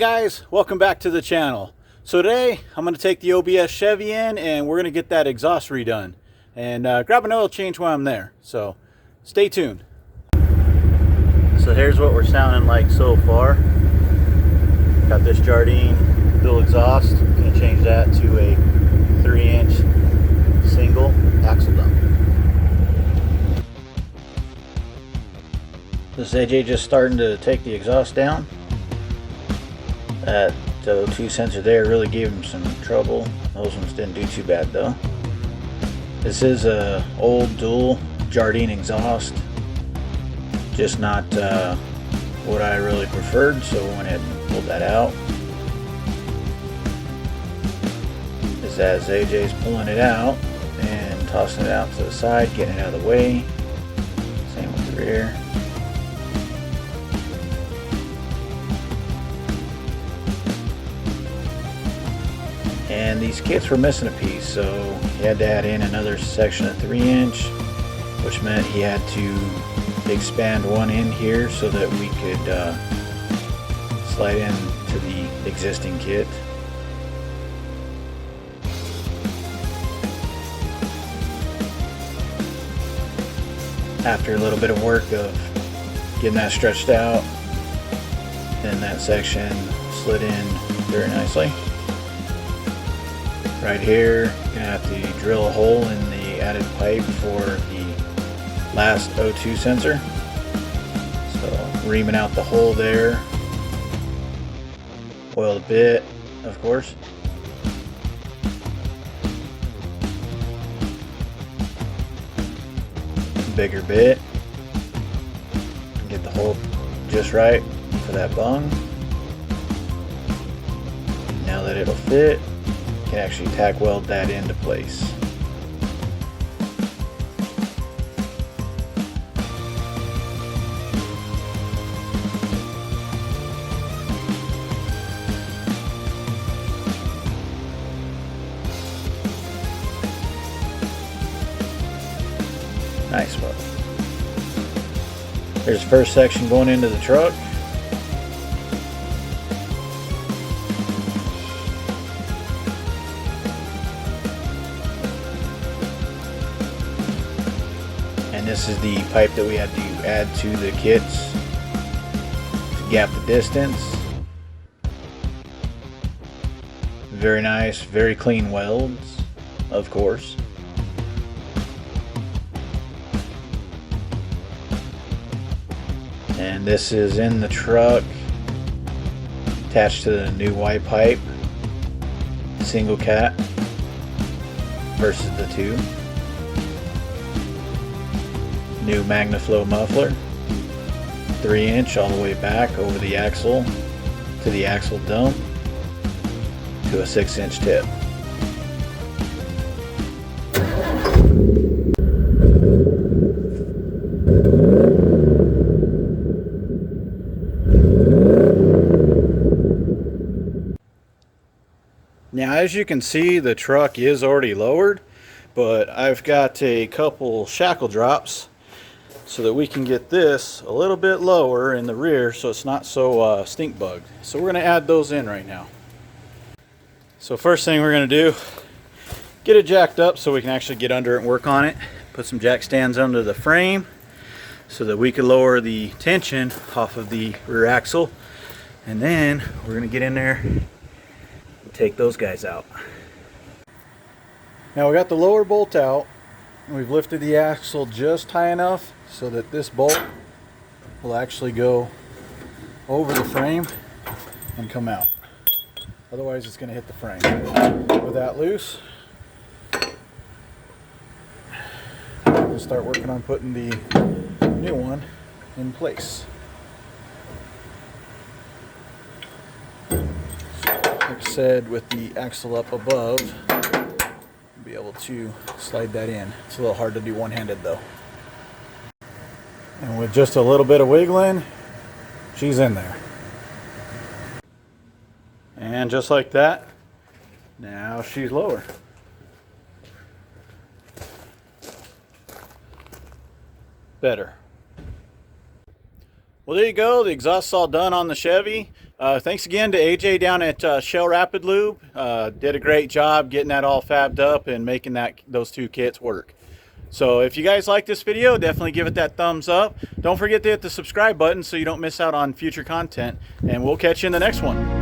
guys, welcome back to the channel. So today I'm going to take the OBS Chevy in and we're going to get that exhaust redone and grab an oil change while I'm there. So stay tuned. So here's what we're sounding like so far. Got this Jardine dual exhaust. Going to change that to a 3-inch single axle dump. This AJ just starting to take the exhaust down. That O2 sensor there really gave him some trouble. Those ones didn't do too bad though. This is a old dual Jardine exhaust, just not what I really preferred, so I went ahead and pulled that out. As AJ's pulling it out and tossing it out to the side, getting it out of the way. Same with the rear. And these kits were missing a piece, so he had to add in another section of 3-inch, which meant he had to expand one in here so that we could slide into the existing kit. After a little bit of work of getting that stretched out, then that section slid in very nicely. Right here, you're going to have to drill a hole in the added pipe for the last O2 sensor. So, reaming out the hole there. Oil the bit, of course. Bigger bit. Get the hole just right for that bung. Now that it'll fit, can actually tack weld that into place. Nice one. There's the first section going into the truck. And this is the pipe that we had to add to the kits to gap the distance. Very nice, very clean welds, of course. And this is in the truck, attached to the new white pipe, single cat versus the two. New Magnaflow muffler, 3-inch all the way back over the axle to the axle dump to a 6-inch tip. Now, as you can see, the truck is already lowered, but I've got a couple shackle drops so that we can get this a little bit lower in the rear so it's not so stink bugged. So we're going to add those in right now. So first thing we're going to do, get it jacked up so we can actually get under it and work on it. Put some jack stands under the frame so that we can lower the tension off of the rear axle. And then we're going to get in there and take those guys out. Now we got the lower bolt out. We've lifted the axle just high enough so that this bolt will actually go over the frame and come out. Otherwise it's going to hit the frame. With that loose, we'll start working on putting the new one in place. Like I said, with the axle up above, you'll be able to slide that in. It's a little hard to do one-handed though. And with just a little bit of wiggling, she's in there. And just like that, now she's lower. Better. Well, there you go. The exhaust's all done on the Chevy. Thanks again to AJ down at Shell Rapid Lube. Did a great job getting that all fabbed up and making those two kits work. So if you guys like this video, definitely give it that thumbs up. Don't forget to hit the subscribe button so you don't miss out on future content. And we'll catch you in the next one.